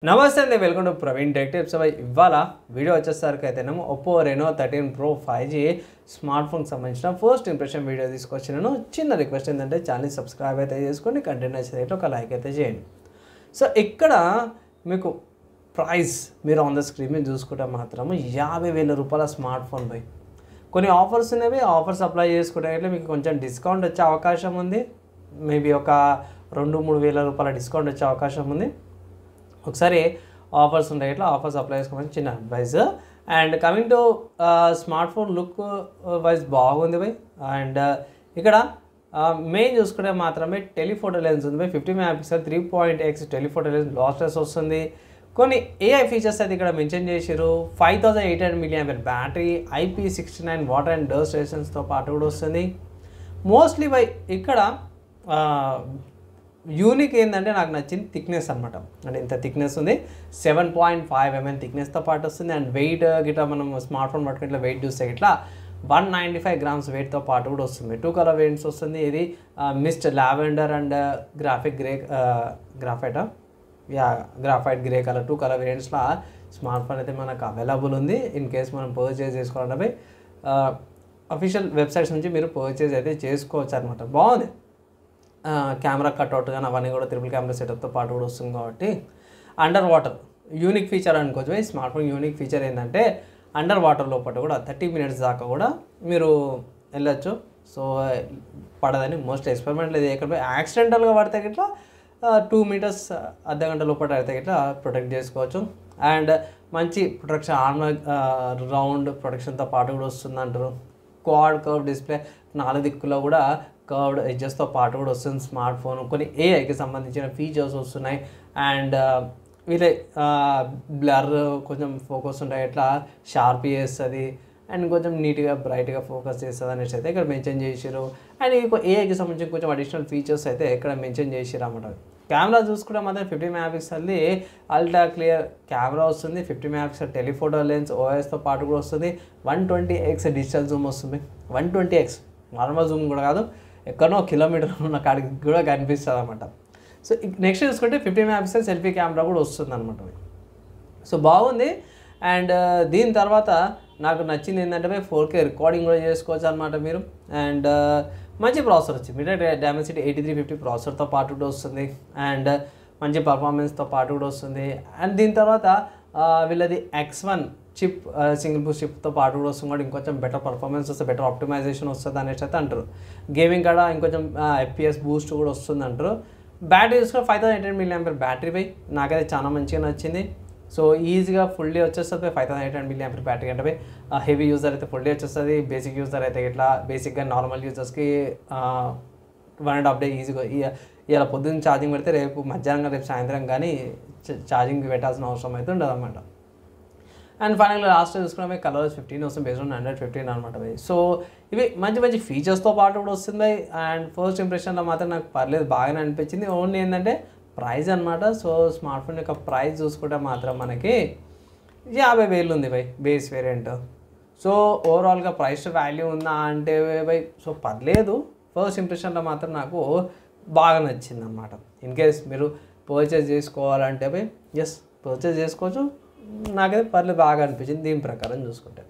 నమస్తే అండి, welcome to Praveen tech tips. ఇవాళ వీడియో వచ్చేసరికి అయితేనేమో Oppo Reno 13 pro 5G smart ఫోన్కి సంబంధించిన ఫస్ట్ ఇంప్రెషన్ వీడియో తీసుకొచ్చినాను. చిన్న రిక్వెస్ట్ ఏంటంటే ఛానల్ సబ్స్క్రైబ్ అయితే చేసుకోండి, కంటెంట్ నచ్చితే ఒక లైక్ అయితే చేయండి. సో ఇక్కడ మీకు ప్రైస్ మీరు ఆన్ ద స్క్రీన్ మీద చూసుకుంటే మాత్రము 50,000 రూపాయల స్మార్ట్ ఫోన్ పై కొన్ని ఆఫర్స్ ఉన్నవి. ఆఫర్స్ అప్లై చేసుకుంటే అయితే మీకు కొంచెం డిస్కౌంట్ వచ్చే అవకాశం ఉంది. మేబీ ఒక 2-3 వేల రూపాయల డిస్కౌంట్ వచ్చే అవకాశం ఉంది. ఒకసారి ఆఫర్స్ ఉంటాయి, ఇట్లా ఆఫర్స్ అప్లై చేసుకోమని చిన్న advise. And coming to smart phone look wise బాగుంది బై. అండ్ ఇక్కడ మెయిన్ చూసుకుంటే మాత్రమే టెలిఫోటో లెన్స్ ఉంది బై. 50 megapixel 3.x telephoto lens lossless వస్తుంది. కొన్ని ఏఐ ఫీచర్స్ అయితే ఇక్కడ మెన్షన్ చేసారు. 5800 mAh battery, IP69 water and dust రెసిస్టెన్స్తో పాటు కూడా వస్తుంది. మోస్ట్లీ బై ఇక్కడ యూనిక్ ఏంటంటే నాకు నచ్చింది థిక్నెస్ అనమాట. అంటే ఇంత థిక్నెస్ ఉంది, 7.5 mm థిక్నెస్తో పాటు వస్తుంది. అండ్ వెయిట్ గిట్లా మనం స్మార్ట్ ఫోన్ పట్టుకుని ఇట్లా వెయిట్ చూస్తే ఇట్లా 195 grams వెయిట్తో పాటు కూడా వస్తుంది. 2 కలర్ వేరియంట్స్ వస్తుంది. ఇది mist lavender and graphite grey colour 2 colour వేరియంట్స్లో స్మార్ట్ ఫోన్ అయితే మనకు అవైలబుల్ ఉంది. ఇన్ కేస్ మనం పర్చేజ్ చేసుకోవాలంటే అఫీషియల్ వెబ్సైట్స్ నుంచి మీరు పర్చేజ్ అయితే చేసుకోవచ్చు అనమాట. బాగుంది. కెమెరా కట్అవుట్ కానీ అవన్నీ కూడా ట్రిపుల్ కెమెరా సెటప్తో పాటు కూడా వస్తుంది కాబట్టి అండర్ వాటర్ యూనిక్ ఫీచర్ అనుకోవచ్చు. ఈ స్మార్ట్ ఫోన్ యూనిక్ ఫీచర్ ఏంటంటే అండర్ వాటర్ లోపల కూడా 30 minutes దాకా కూడా మీరు వెళ్ళొచ్చు. సో పడదని మోస్ట్ ఎక్స్పెరిమెంట్ లేదు. ఎక్కడ యాక్సిడెంటల్గా పడితే ఇట్లా 2 meters అర్ధగంట లోపల అయితే ఇట్లా ప్రొటెక్ట్ చేసుకోవచ్చు. అండ్ మంచి ప్రొటెక్షన్ ఆర్మర్ రౌండ్ ప్రొటెక్షన్తో పాటు కూడా వస్తుంది అంటారు. క్వాడ్ కర్వ్ డిస్ప్లే 4 దిక్కులో కూడా కర్వ్డ్ ఎడ్జెస్తో పాటు కూడా వస్తుంది స్మార్ట్ ఫోన్. కొన్ని ఏఐకి సంబంధించిన ఫీచర్స్ వస్తున్నాయి. అండ్ వీళ్ళే బ్లర్ కొంచెం ఫోకస్ ఉంటాయి, ఇట్లా షార్ప్ చేస్తుంది. అండ్ కొంచెం నీట్గా బ్రైట్గా ఫోకస్ చేస్తుంది అనేసి అయితే ఇక్కడ మెన్షన్ చేసారు. అండ్ ఏఐకి సంబంధించిన కొంచెం అడిషనల్ ఫీచర్స్ అయితే ఇక్కడ మెన్షన్ చేసారు అన్నమాట. కెమెరా చూసుకుంటే మాత్రం 50 మెగాపిక్సెల్ది అల్ట్రా క్లియర్ కెమెరా వస్తుంది. 50 మెగాపిక్సెల్ టెలిఫోటో లెన్స్ ఓఎస్తో పాటు కూడా వస్తుంది. 120x డిజిటల్ జూమ్ వస్తుంది. 120x నార్మల్ జూమ్ కూడా కాదు, ఎక్కడో కిలోమీటర్ ఉన్న కాడికి కూడా కనిపిస్తుంది అనమాట. సో నెక్స్ట్ చూసుకుంటే 50 మెగాపిక్సెల్ సెల్ఫీ కెమెరా కూడా వస్తుంది అనమాట. సో బాగుంది. అండ్ దీని తర్వాత నాకు నచ్చింది ఏంటంటే 4K రికార్డింగ్ కూడా చేసుకోవచ్చు అనమాట మీరు. అండ్ మంచి ప్రాసెసర్ వచ్చింది. మీడియాటెక్ డైమెన్సిటీ 8350 ప్రాసెసర్తో పాటు కూడా వస్తుంది. అండ్ మంచి పర్ఫార్మెన్స్తో పాటు కూడా వస్తుంది. అండ్ దీని తర్వాత వీళ్ళది X1 చిప్ సింగిల్ బూస్ట్ చిప్తో పాటు కూడా వస్తుంది. కూడా ఇంకొంచెం బెటర్ పర్ఫార్మెన్స్ వస్తుంది, బెటర్ ఆప్టిమైజేషన్ వస్తుంది అనేసి అయితే అంటారు. గేమింగ్ కాడ ఇంకొంచెం FPS బూస్ట్ కూడా వస్తుంది అంటారు. బ్యాటరీ చూసుకొని 5800 mAh బ్యాటరీ పై నాకైతే చాలా మంచిగా నచ్చింది. సో ఈజీగా ఫుల్లీ వచ్చేస్తుంది 5800 mAh బ్యాటరీ అంటే హెవీ యూజర్ అయితే ఫుల్లీ వచ్చేస్తుంది. బేసిక్ యూజర్ అయితే ఇట్లా బేసిక్గా నార్మల్ యూజర్స్కి 1.5 day ఈజీగా ఇలా పొద్దున్న ఛార్జింగ్ పెడితే రేపు మధ్యాహ్నం రేపు సాయంత్రం కానీ ఛార్జింగ్ పెట్టాల్సిన అవసరం అయితే ఉండదు అనమాట. అండ్ ఫైనల్గా లాస్ట్ చూసుకున్న కలర్స్ 15 వస్తుంది బేస్డ్ ఆన్ 115 అనమాట. సో ఇవి మంచి మంచి ఫీచర్స్తో పాటు కూడా వస్తుంది. అండ్ ఫస్ట్ ఇంప్రెషన్లో మాత్రం నాకు పర్లేదు, బాగానే అనిపించింది. ఓన్లీ ఏంటంటే ప్రైస్ అనమాట. సో స్మార్ట్ ఫోన్ యొక్క ప్రైస్ చూసుకుంటే మాత్రం మనకి 50,000 ఉంది బై బేస్ వేరియంట్. సో ఓవరాల్గా ప్రైస్ వాల్యూ ఉందా అంటే బై సో పర్లేదు. ఫస్ట్ ఇంప్రెషన్లో మాత్రం నాకు బాగా నచ్చింది అనమాట. ఇన్ కేస్ మీరు పర్చేజ్ చేసుకోవాలంటే బై పర్చేజ్ చేసుకోవచ్చు. నాకైతే పర్లేదు, బాగా అనిపించింది దీని ప్రకారం చూసుకుంటే.